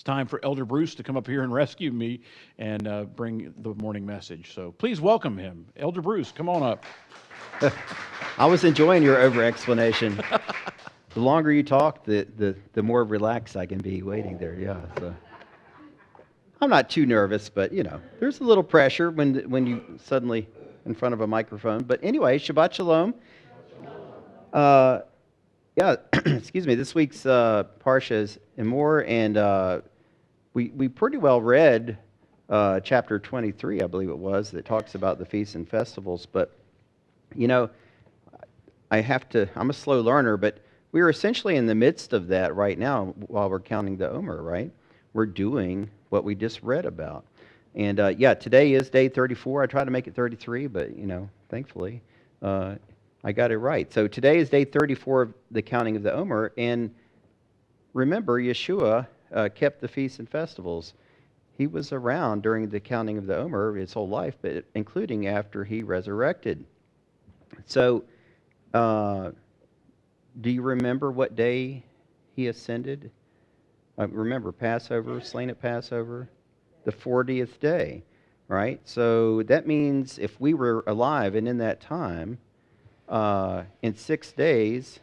It's time for Elder Bruce to come up here and rescue me and bring the morning message. So please welcome him. Elder Bruce, come on up. I was enjoying your over-explanation. The longer you talk, the more relaxed I can be waiting there. Yeah, so I'm not too nervous, but there's a little pressure when you suddenly in front of a microphone. But anyway, Shabbat Shalom. Yeah, excuse me. This week's parsha is Emor, and we pretty well read chapter 23, I believe it was, that talks about the feasts and festivals. But I'm a slow learner, but we're essentially in the midst of that right now while we're counting the Omer, right? We're doing what we just read about. And today is day 34. I tried to make it 33, but thankfully I got it right. So today is day 34 of the counting of the Omer, and remember, Yeshua kept the feasts and festivals. He was around during the counting of the Omer his whole life, but including after he resurrected. So, do you remember what day he ascended? Remember Passover, slain at Passover, the 40th day, right? So that means if we were alive and in that time, in 6 days,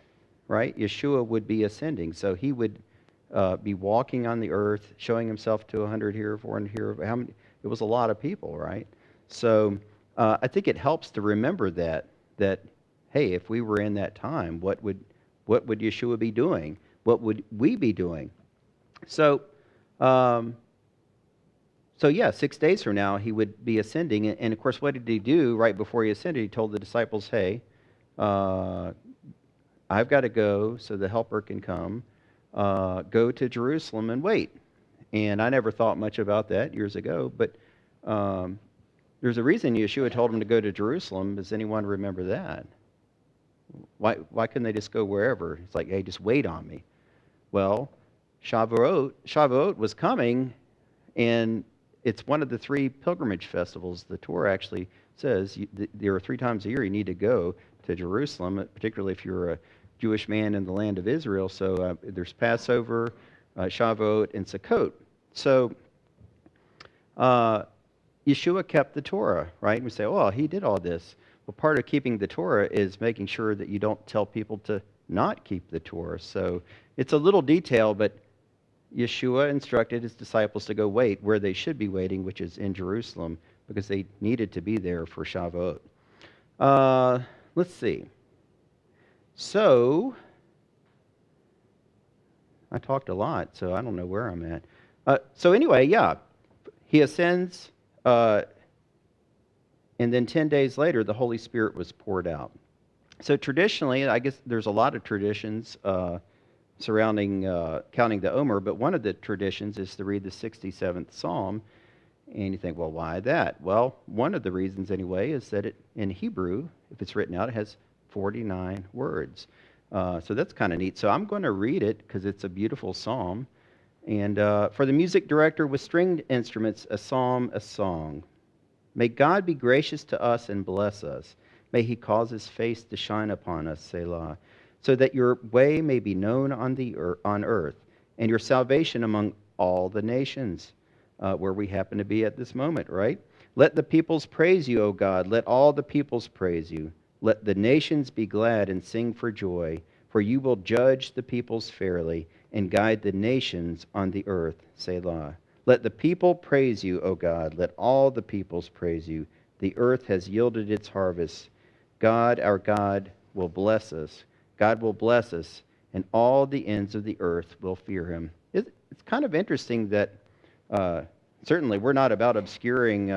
right, Yeshua would be ascending. So he would be walking on the earth, showing himself to 100 here, 400 here. How many? It was a lot of people, right? So I think it helps to remember that hey, if we were in that time, what would Yeshua be doing? What would we be doing? So 6 days from now he would be ascending, and of course, what did he do right before he ascended? He told the disciples, "Hey, I've got to go so the Helper can come. Go to Jerusalem and wait." And I never thought much about that years ago, but there's a reason Yeshua told him to go to Jerusalem. Does anyone remember that? Why couldn't they just go wherever? It's like, hey, just wait on me. Well, Shavuot was coming, and it's one of the 3 pilgrimage festivals. The Torah actually says there are 3 times a year you need to go to Jerusalem, particularly if you're a Jewish man in the land of Israel. So there's Passover, Shavuot, and Sukkot. So Yeshua kept the Torah, right? We say, oh, he did all this. Well, part of keeping the Torah is making sure that you don't tell people to not keep the Torah. So it's a little detail, but Yeshua instructed his disciples to go wait where they should be waiting, which is in Jerusalem, because they needed to be there for Shavuot. Let's see. So, I talked a lot, so I don't know where I'm at. So anyway, he ascends, and then 10 days later, the Holy Spirit was poured out. So traditionally, I guess there's a lot of traditions surrounding counting the Omer, but one of the traditions is to read the 67th Psalm. And you think, well, why that? Well, one of the reasons anyway is that in Hebrew, if it's written out, it has 49 words. So that's kind of neat. So I'm going to read it because it's a beautiful psalm. And for the music director with stringed instruments, a psalm, a song. May God be gracious to us and bless us. May he cause his face to shine upon us, Selah, so that your way may be known on earth, and your salvation among all the nations, where we happen to be at this moment, right? Let the peoples praise you, O God. Let all the peoples praise you. Let the nations be glad and sing for joy, for you will judge the peoples fairly and guide the nations on the earth, Selah. Let the people praise you, O God. Let all the peoples praise you. The earth has yielded its harvest. God, our God, will bless us. God will bless us, and all the ends of the earth will fear him. It's kind of interesting that certainly we're not about obscuring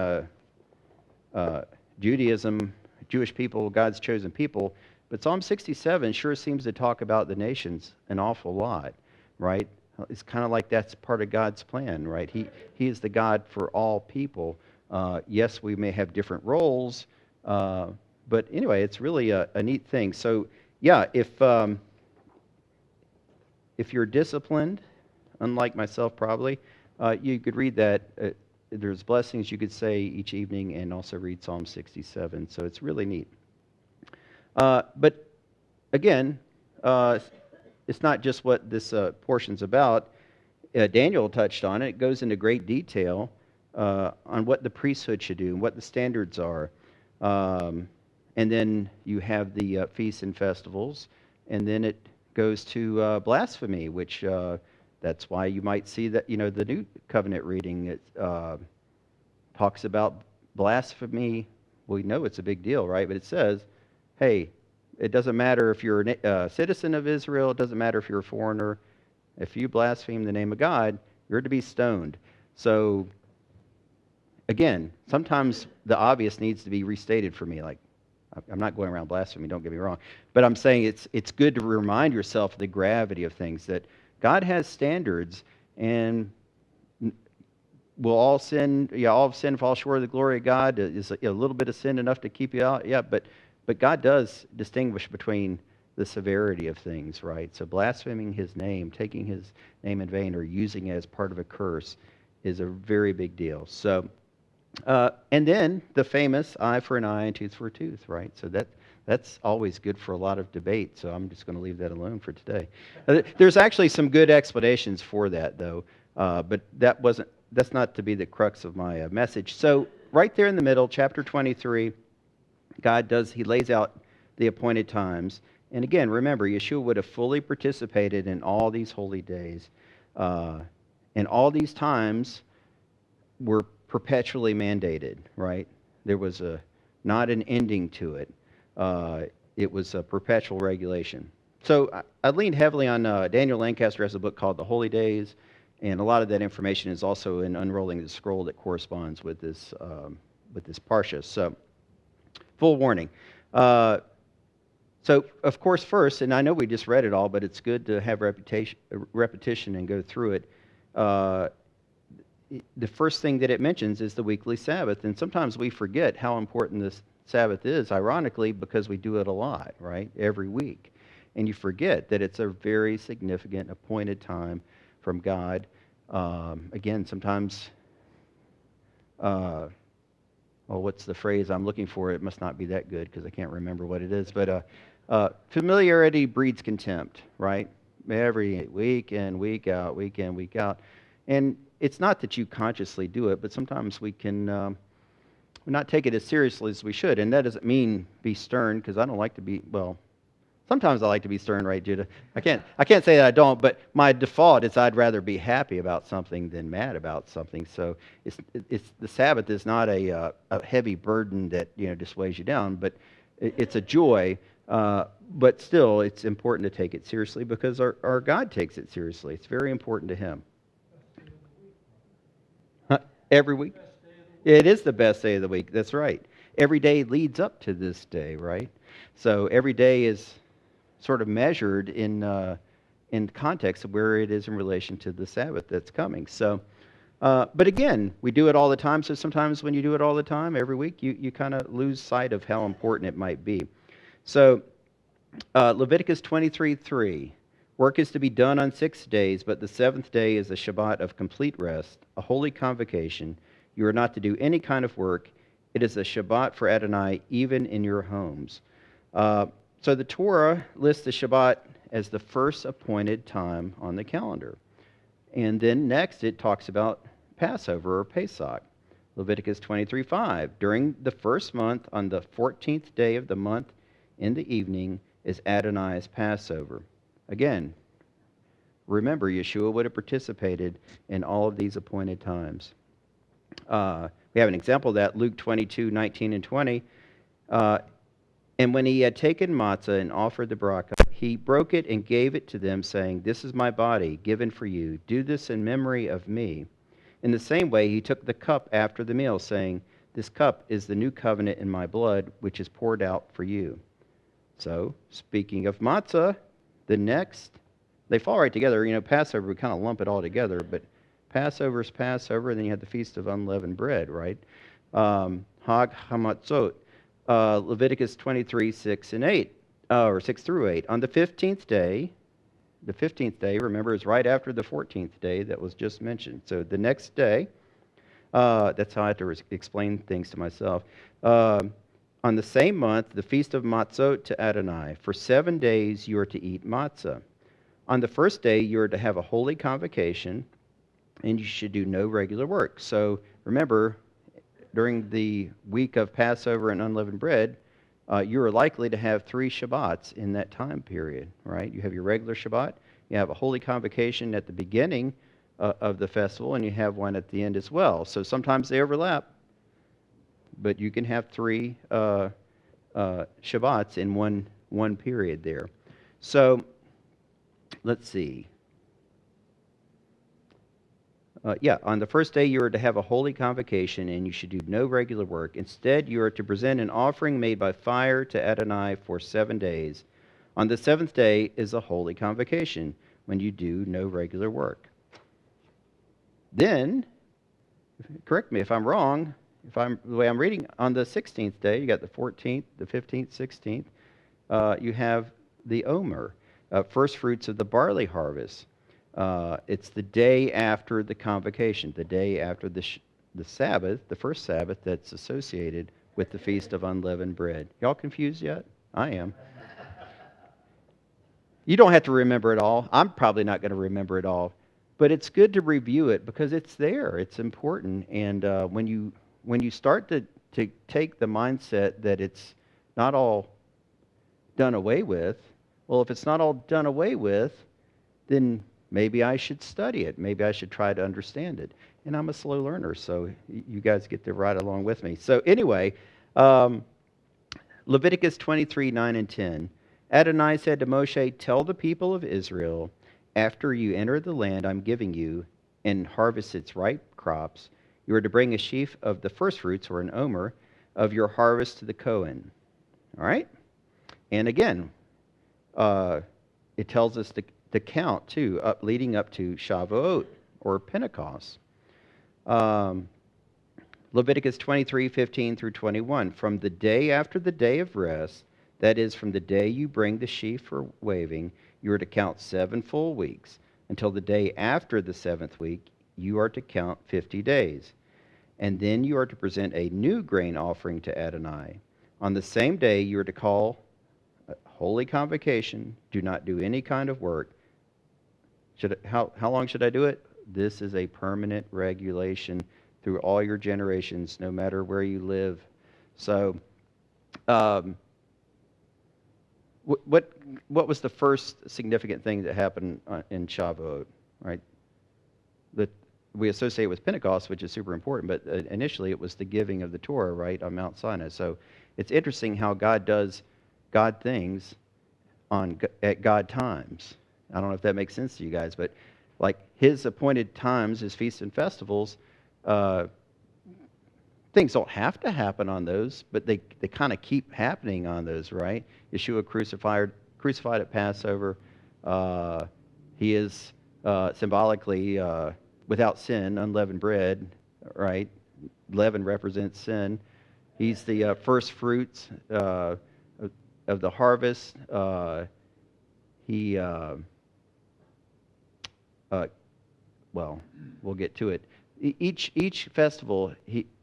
Judaism, Jewish people, God's chosen people, but Psalm 67 sure seems to talk about the nations an awful lot, right? It's kind of like that's part of God's plan, right? He is the God for all people. Yes, we may have different roles, but anyway, it's really a neat thing. So, yeah, if you're disciplined, unlike myself probably, you could read that. There's blessings you could say each evening and also read Psalm 67. So it's really neat. But again, it's not just what this portion's about. Daniel touched on it. It goes into great detail on what the priesthood should do and what the standards are. And then you have the feasts and festivals, and then it goes to blasphemy, which that's why you might see that, the New Covenant reading, it talks about blasphemy. We know it's a big deal, right? But it says, hey, it doesn't matter if you're a citizen of Israel, it doesn't matter if you're a foreigner. If you blaspheme the name of God, you're to be stoned. So, again, sometimes the obvious needs to be restated for me. Like, I'm not going around blasphemy, don't get me wrong. But I'm saying it's good to remind yourself of the gravity of things, that God has standards, and will all sin, all of sin fall short of the glory of God? Is a little bit of sin enough to keep you out? Yeah, but God does distinguish between the severity of things, right? So blaspheming his name, taking his name in vain, or using it as part of a curse is a very big deal. So, and then the famous eye for an eye and tooth for a tooth, right? So that's always good for a lot of debate, so I'm just going to leave that alone for today. There's actually some good explanations for that, though, but that's not to be the crux of my message. So right there in the middle, chapter 23, he lays out the appointed times. And again, remember, Yeshua would have fully participated in all these holy days. And all these times were perpetually mandated, right? There was not an ending to it. It was a perpetual regulation. So I leaned heavily on Daniel Lancaster has a book called The Holy Days, and a lot of that information is also in unrolling the scroll that corresponds with this parsha. So, full warning. So, of course, first, and I know we just read it all, but it's good to have repetition and go through it. The first thing that it mentions is the weekly Sabbath, and sometimes we forget how important this Sabbath is, ironically, because we do it a lot, right, every week. And you forget that it's a very significant appointed time from God. Again, sometimes, what's the phrase I'm looking for? It must not be that good because I can't remember what it is, but familiarity breeds contempt, right? Every week in, week out, week in, week out. And it's not that you consciously do it, but sometimes we can not take it as seriously as we should. And that doesn't mean be stern, because I don't like to be, sometimes I like to be stern, right, Judah? I can't say that I don't, but my default is I'd rather be happy about something than mad about something. So it's the Sabbath is not a heavy burden that just weighs you down, but it's a joy. But still, it's important to take it seriously because our God takes it seriously. It's very important to Him. Every week? It is the best day of the week. That's right. Every day leads up to this day, right? So every day is sort of measured in context of where it is in relation to the Sabbath that's coming. So, but again, we do it all the time. So sometimes when you do it all the time, every week, you kind of lose sight of how important it might be. So Leviticus 23:3, work is to be done on 6 days, but the seventh day is a Shabbat of complete rest, a holy convocation. You are not to do any kind of work. It is a Shabbat for Adonai, even in your homes. So the Torah lists the Shabbat as the first appointed time on the calendar. And then next it talks about Passover or Pesach. Leviticus 23:5, during the first month on the 14th day of the month in the evening is Adonai's Passover. Again, remember, Yeshua would have participated in all of these appointed times. We have an example of that, Luke 22:19 and 20. And when he had taken matzah and offered the bracha, he broke it and gave it to them, saying, "This is my body, given for you. Do this in memory of me." In the same way, he took the cup after the meal, saying, "This cup is the new covenant in my blood, which is poured out for you." So, speaking of matzah, they fall right together. Passover, we kind of lump it all together, but Passover is Passover, and then you have the Feast of Unleavened Bread, right? Hag HaMatzot, Leviticus 23:6 and 8, or 6 through 8. On the 15th day, remember, is right after the 14th day that was just mentioned. So the next day, that's how I have to explain things to myself. On the same month, the Feast of Matzot to Adonai. For 7 days you are to eat matzah. On the first day you are to have a holy convocation. and you should do no regular work. So remember, during the week of Passover and unleavened bread, you are likely to have 3 Shabbats in that time period, right? You have your regular Shabbat, you have a holy convocation at the beginning of the festival, and you have one at the end as well. So sometimes they overlap, but you can have 3 Shabbats in one period there. So let's see. On the first day you are to have a holy convocation, and you should do no regular work. Instead, you are to present an offering made by fire to Adonai for 7 days. On the 7th day is a holy convocation, when you do no regular work. Then, correct me if I'm wrong, the way I'm reading, on the 16th day, you got the 14th, the 15th, 16th, you have the Omer, first fruits of the barley harvest. It's the day after the convocation, the day after the Sabbath, the first Sabbath that's associated with the Feast of Unleavened Bread. Y'all confused yet? I am. You don't have to remember it all. I'm probably not going to remember it all. But it's good to review it because it's there. It's important. And when you start to take the mindset that it's not all done away with, well, if it's not all done away with, then maybe I should study it. Maybe I should try to understand it. And I'm a slow learner, so you guys get to ride along with me. So anyway, Leviticus 23, 9 and 10. Adonai said to Moshe, "Tell the people of Israel, after you enter the land I'm giving you and harvest its ripe crops, you are to bring a sheaf of the first fruits, or an omer, of your harvest to the Kohen." All right? And again, it tells us to count, too, leading up to Shavuot, or Pentecost. Leviticus 23, 15 through 21. From the day after the day of rest, that is, from the day you bring the sheaf for waving, you are to count 7 full weeks. Until the day after the 7th week, you are to count 50 days. And then you are to present a new grain offering to Adonai. On the same day, you are to call a holy convocation. Do not do any kind of work. How long should I do it? This is a permanent regulation through all your generations, no matter where you live. So, what was the first significant thing that happened in Shavuot, right? That we associate with Pentecost, which is super important, but initially it was the giving of the Torah, right, on Mount Sinai. So it's interesting how God does God things at God times. I don't know if that makes sense to you guys, but like his appointed times, his feasts and festivals, things don't have to happen on those, but they kind of keep happening on those, right? Yeshua crucified at Passover. He is symbolically without sin, unleavened bread, right? Leaven represents sin. He's the first fruits of the harvest. Well, we'll get to it. Each festival,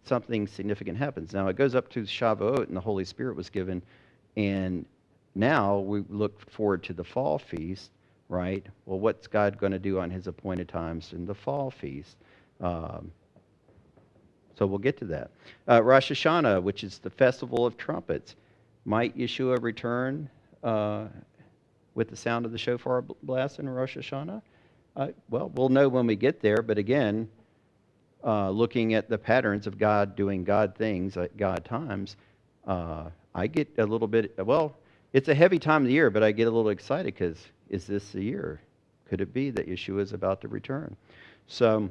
something significant happens. Now, it goes up to Shavuot, and the Holy Spirit was given, and now we look forward to the fall feast, right? Well, what's God going to do on his appointed times in the fall feast? So we'll get to that. Rosh Hashanah, which is the festival of trumpets. Might Yeshua return with the sound of the shofar blast in Rosh Hashanah? Well, we'll know when we get there, but again, looking at the patterns of God doing God things at God times, I get a little bit, well, it's a heavy time of the year, but I get a little excited because is this the year? Could it be that Yeshua is about to return? So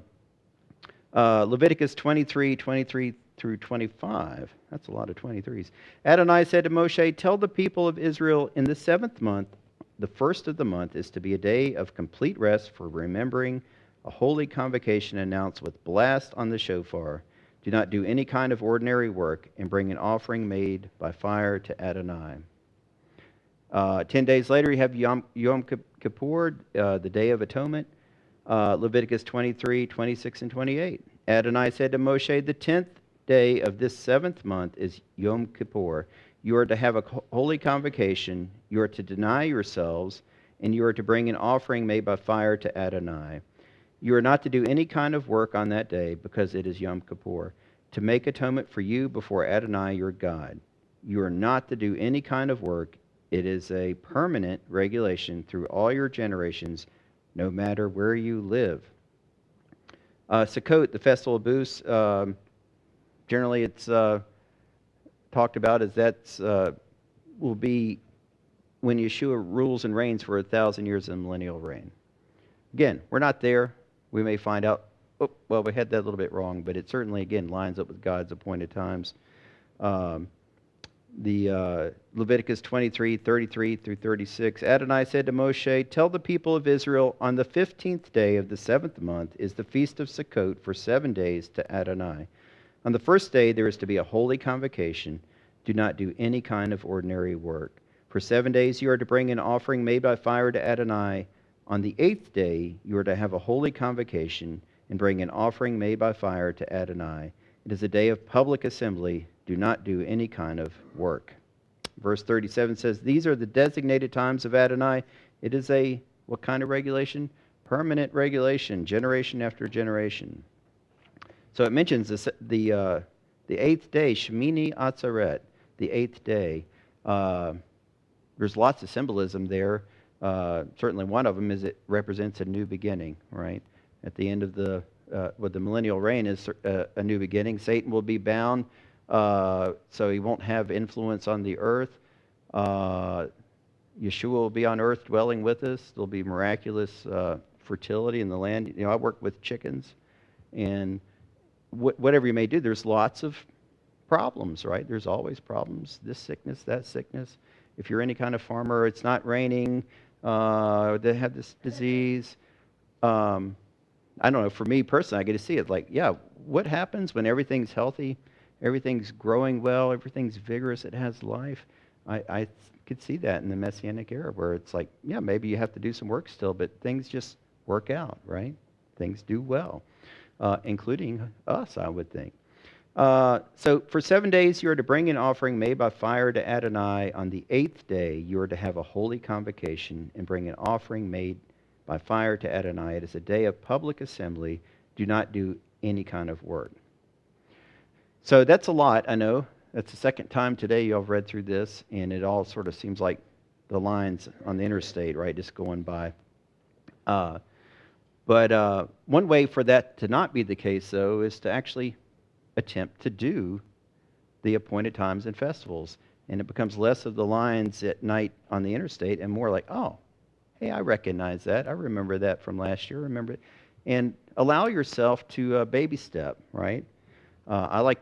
Leviticus 23 through 25. That's a lot of 23s. Adonai said to Moshe, "Tell the people of Israel, in the 7th month, the first of the month, is to be a day of complete rest for remembering a holy convocation announced with blast on the shofar. Do not do any kind of ordinary work, and bring an offering made by fire to Adonai." 10 days later, you have Yom Kippur, the Day of Atonement. Leviticus 23, 26, and 28. Adonai said to Moshe, "The 10th day of this 7th month is Yom Kippur. You are to have a holy convocation. You are to deny yourselves, and you are to bring an offering made by fire to Adonai. You are not to do any kind of work on that day, because it is Yom Kippur, to make atonement for you before Adonai your God. You are not to do any kind of work. It is a permanent regulation through all your generations, no matter where you live. Sukkot, the festival of booths, generally it's talked about as that's will be when Yeshua rules and reigns for 1,000 years in millennial reign. Again, we're not there. We may find out, oh, well, we had that a little bit wrong, but it certainly, again, lines up with God's appointed times. The Leviticus 23, 33 through 36, Adonai said to Moshe, tell the people of Israel, on the 15th day of the 7th month is the feast of Sukkot for 7 days to Adonai. On the first day there is to be a holy convocation. Do not do any kind of ordinary work. For 7 days you are to bring an offering made by fire to Adonai. On the 8th day you are to have a holy convocation and bring an offering made by fire to Adonai. It is a day of public assembly. Do not do any kind of work. Verse 37 says, these are the designated times of Adonai. It is a, what kind of regulation? Permanent regulation, generation after generation. So it mentions this, the 8th day, Shemini Atzeret, the 8th day. There's lots of symbolism there. Certainly one of them is it represents a new beginning, right? At the end of the millennial reign is a new beginning. Satan will be bound, so he won't have influence on the earth. Yeshua will be on earth dwelling with us. There'll be miraculous fertility in the land. You know, I work with chickens, and whatever you may do, there's lots of problems, right? There's always problems. This sickness, that sickness. If you're any kind of farmer, it's not raining, they have this disease. I don't know, for me personally, I get to see it like, yeah, what happens when everything's healthy, everything's growing well, everything's vigorous, it has life? I could see that in the Messianic era where it's like, yeah, maybe you have to do some work still, but things just work out, right? Things do well, including us, I would think. So for 7 days you are to bring an offering made by fire to Adonai. On the 8th day you are to have a holy convocation and bring an offering made by fire to Adonai. It is a day of public assembly. Do not do any kind of work. So that's a lot, I know. That's the second time today you all have read through this, and it all sort of seems like the lines on the interstate, right, just going by. But one way for that to not be the case, though, is to actually attempt to do the appointed times and festivals. And it becomes less of the lines at night on the interstate and more like, oh, hey, I recognize that. I remember that from last year. Remember it. And allow yourself to baby step, right? I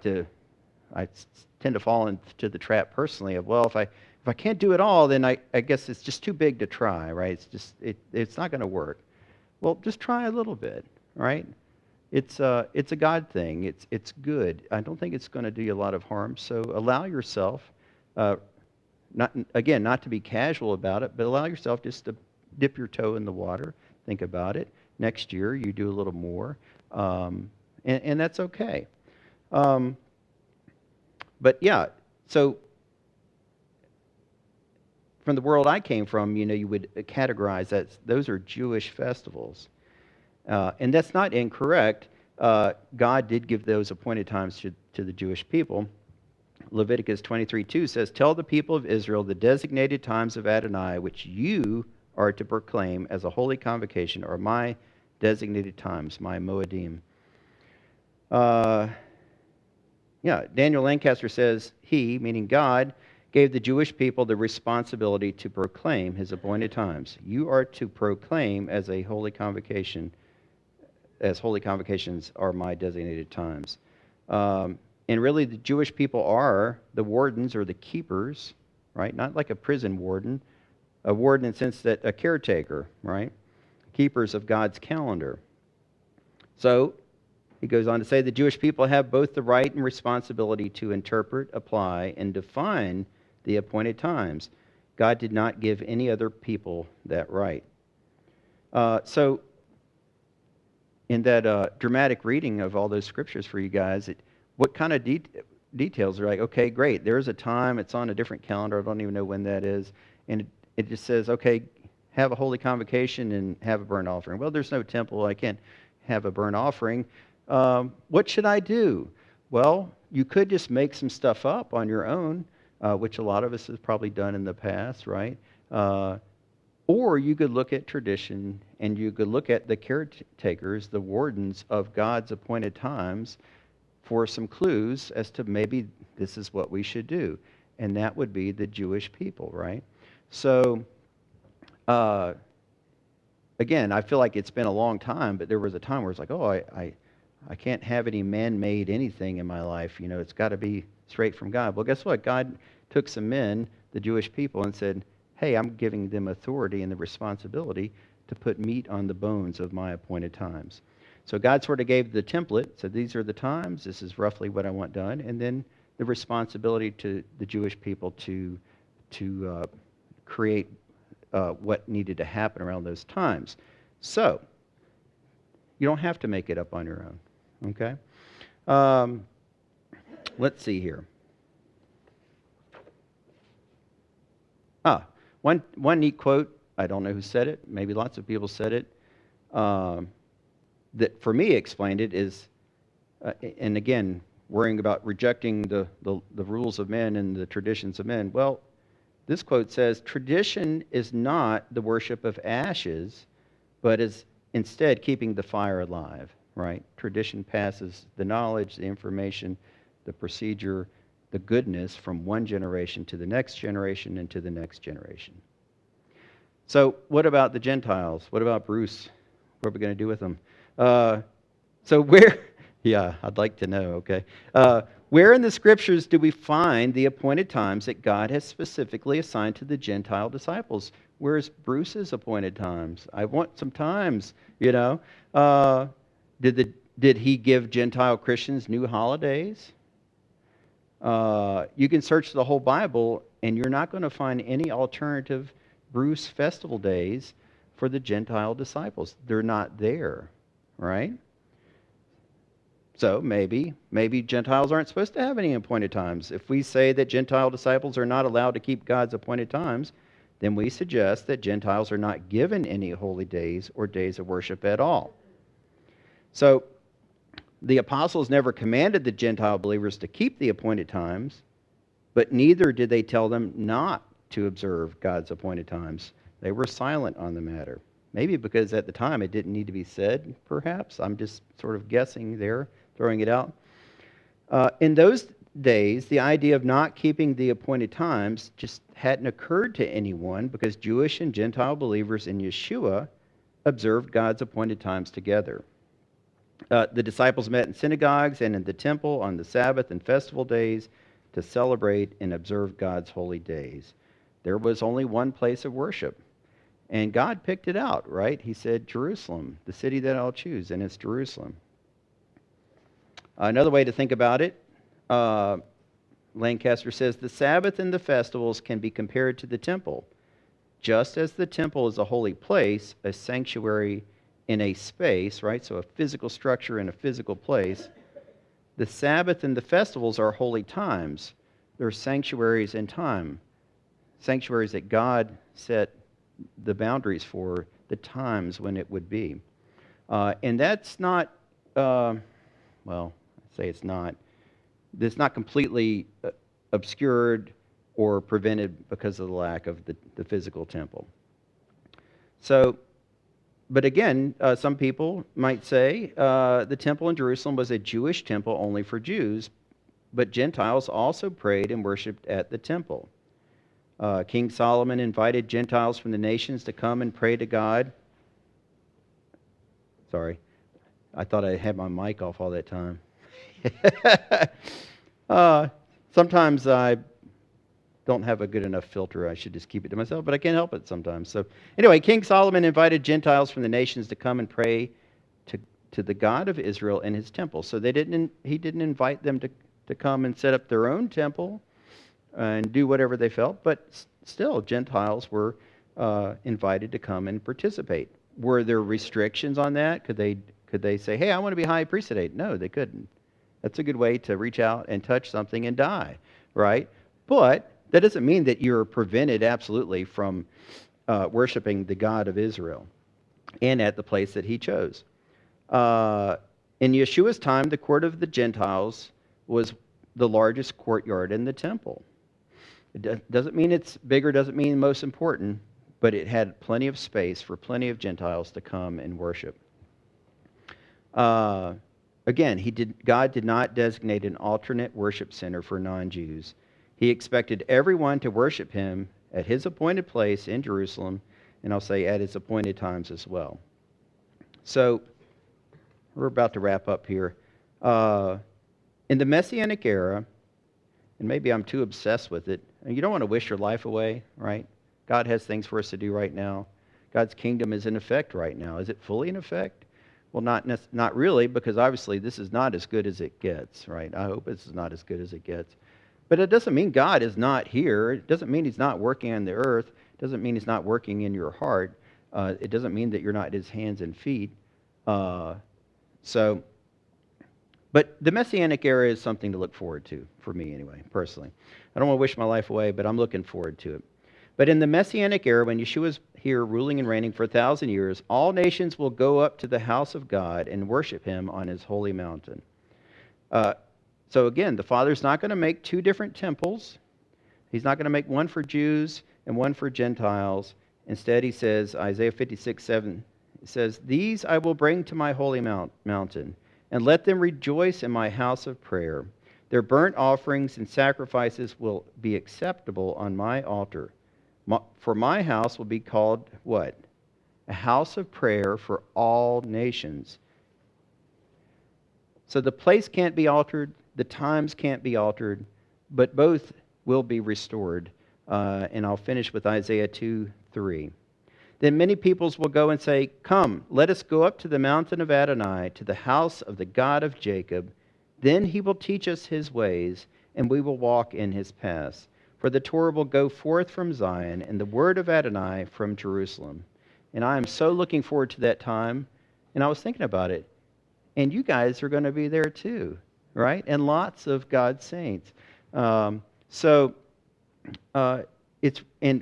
tend to fall into the trap personally of, well, if I can't do it all, then I guess it's just too big to try, right? It's not going to work. Well, just try a little bit, right? It's a God thing. It's good. I don't think it's going to do you a lot of harm. So allow yourself, not to be casual about it, but allow yourself just to dip your toe in the water. Think about it. Next year you do a little more, and that's okay. But yeah, so from the world I came from, you would categorize that those are Jewish festivals. And that's not incorrect. God did give those appointed times to the Jewish people. Leviticus 23:2 says, tell the people of Israel the designated times of Adonai, which you are to proclaim as a holy convocation, or my designated times, my Moedim. Daniel Lancaster says, he, meaning God, gave the Jewish people the responsibility to proclaim his appointed times. You are to proclaim as a holy convocation, as holy convocations are my designated times. And really the Jewish people are the wardens or the keepers, right? Not like a prison warden, a warden in the sense that a caretaker, right? Keepers of God's calendar. So he goes on to say the Jewish people have both the right and responsibility to interpret, apply, and define the appointed times. God did not give any other people that right. So in that dramatic reading of all those scriptures for you guys, what kind of details are like, okay, great, there's a time, it's on a different calendar, I don't even know when that is, and it just says, okay, have a holy convocation and have a burnt offering. Well, there's no temple, I can't have a burnt offering. What should I do? Well, you could just make some stuff up on your own, which a lot of us has probably done in the past, right? Or you could look at tradition, and you could look at the caretakers, the wardens of God's appointed times, for some clues as to maybe this is what we should do. And that would be the Jewish people, right? So, again, I feel like it's been a long time, but there was a time where it's like, oh, I can't have any man-made anything in my life. You know, it's got to be straight from God. Well, guess what? God took some men, the Jewish people, and said, hey, I'm giving them authority and the responsibility to put meat on the bones of my appointed times. So God sort of gave the template, said these are the times, this is roughly what I want done, and then the responsibility to the Jewish people to create what needed to happen around those times. So, you don't have to make it up on your own, okay? Let's see here. One neat quote, I don't know who said it, maybe lots of people said it, that for me explained it is, and again, worrying about rejecting the rules of men and the traditions of men. Well, this quote says, tradition is not the worship of ashes, but is instead keeping the fire alive, right? Tradition passes the knowledge, the information, the procedure, the goodness from one generation to the next generation and to the next generation. So what about the Gentiles? What about Bruce? What are we going to do with them? So where, yeah, I'd like to know, okay. Where in the Scriptures do we find the appointed times that God has specifically assigned to the Gentile disciples? Where's Bruce's appointed times? I want some times, you know. Did he give Gentile Christians new holidays? You can search the whole Bible, and you're not going to find any alternative Bruce festival days for the Gentile disciples. They're not there, right? So maybe Gentiles aren't supposed to have any appointed times. If we say that Gentile disciples are not allowed to keep God's appointed times, then we suggest that Gentiles are not given any holy days or days of worship at all. So the apostles never commanded the Gentile believers to keep the appointed times, but neither did they tell them not to observe God's appointed times. They were silent on the matter. Maybe because at the time it didn't need to be said, perhaps. I'm just sort of guessing there, throwing it out. In those days, the idea of not keeping the appointed times just hadn't occurred to anyone because Jewish and Gentile believers in Yeshua observed God's appointed times together. The disciples met in synagogues and in the temple on the Sabbath and festival days to celebrate and observe God's holy days. There was only one place of worship. And God picked it out, right? He said, Jerusalem, the city that I'll choose, and it's Jerusalem. Another way to think about it, Lancaster says, the Sabbath and the festivals can be compared to the temple. Just as the temple is a holy place, a sanctuary in a space, right? So a physical structure in a physical place. The Sabbath and the festivals are holy times. They're sanctuaries in time. Sanctuaries that God set the boundaries for, the times when it would be. And that's not, well, I say it's not completely obscured or prevented because of the lack of the physical temple. So, but again, some people might say the temple in Jerusalem was a Jewish temple only for Jews, but Gentiles also prayed and worshiped at the temple. King Solomon invited Gentiles from the nations to come and pray to God. Sorry, I thought I had my mic off all that time. Sometimes I don't have a good enough filter. I should just keep it to myself, but I can't help it sometimes. So anyway, King Solomon invited Gentiles from the nations to come and pray to the God of Israel in his temple. So he didn't invite them to come and set up their own temple and do whatever they felt, but still Gentiles were invited to come and participate. Were there restrictions on that? Could they say, hey, I want to be high priest today? No, they couldn't. That's a good way to reach out and touch something and die, right? But that doesn't mean that you're prevented absolutely from worshiping the God of Israel and at the place that he chose. In Yeshua's time, the court of the Gentiles was the largest courtyard in the temple. It doesn't mean it's bigger, doesn't mean most important, but it had plenty of space for plenty of Gentiles to come and worship. Again, God did not designate an alternate worship center for non-Jews. He expected everyone to worship him at his appointed place in Jerusalem, and I'll say at his appointed times as well. So, we're about to wrap up here. In the Messianic era, and maybe I'm too obsessed with it, and you don't want to wish your life away, right? God has things for us to do right now. God's kingdom is in effect right now. Is it fully in effect? Well, not really, because obviously this is not as good as it gets, right? I hope this is not as good as it gets. But it doesn't mean God is not here. It doesn't mean he's not working on the earth. It doesn't mean he's not working in your heart. It doesn't mean that you're not his hands and feet. But the Messianic era is something to look forward to, for me anyway, personally. I don't want to wish my life away, but I'm looking forward to it. But in the Messianic era, when Yeshua's here ruling and reigning for 1,000 years, all nations will go up to the house of God and worship him on his holy mountain. So again, the Father's not going to make two different temples. He's not going to make one for Jews and one for Gentiles. Instead, he says, Isaiah 56:7, it says, "These I will bring to my holy mountain, and let them rejoice in my house of prayer. Their burnt offerings and sacrifices will be acceptable on my altar. For my house will be called," what? "A house of prayer for all nations." So the place can't be altered, the times can't be altered, but both will be restored. And I'll finish with Isaiah 2:3. "Then many peoples will go and say, 'Come, let us go up to the mountain of Adonai, to the house of the God of Jacob. Then he will teach us his ways, and we will walk in his paths. For the Torah will go forth from Zion, and the word of Adonai from Jerusalem.'" And I am so looking forward to that time. And I was thinking about it. And you guys are going to be there too, right? And lots of God's saints. And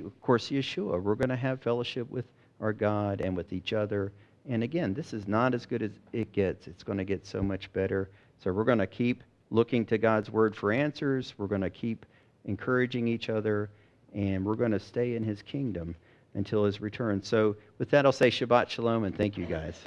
of course, Yeshua. We're going to have fellowship with our God and with each other. And again, this is not as good as it gets. It's going to get so much better. So we're going to keep looking to God's word for answers. We're going to keep encouraging each other. And we're going to stay in his kingdom until his return. So with that, I'll say Shabbat Shalom and thank you guys.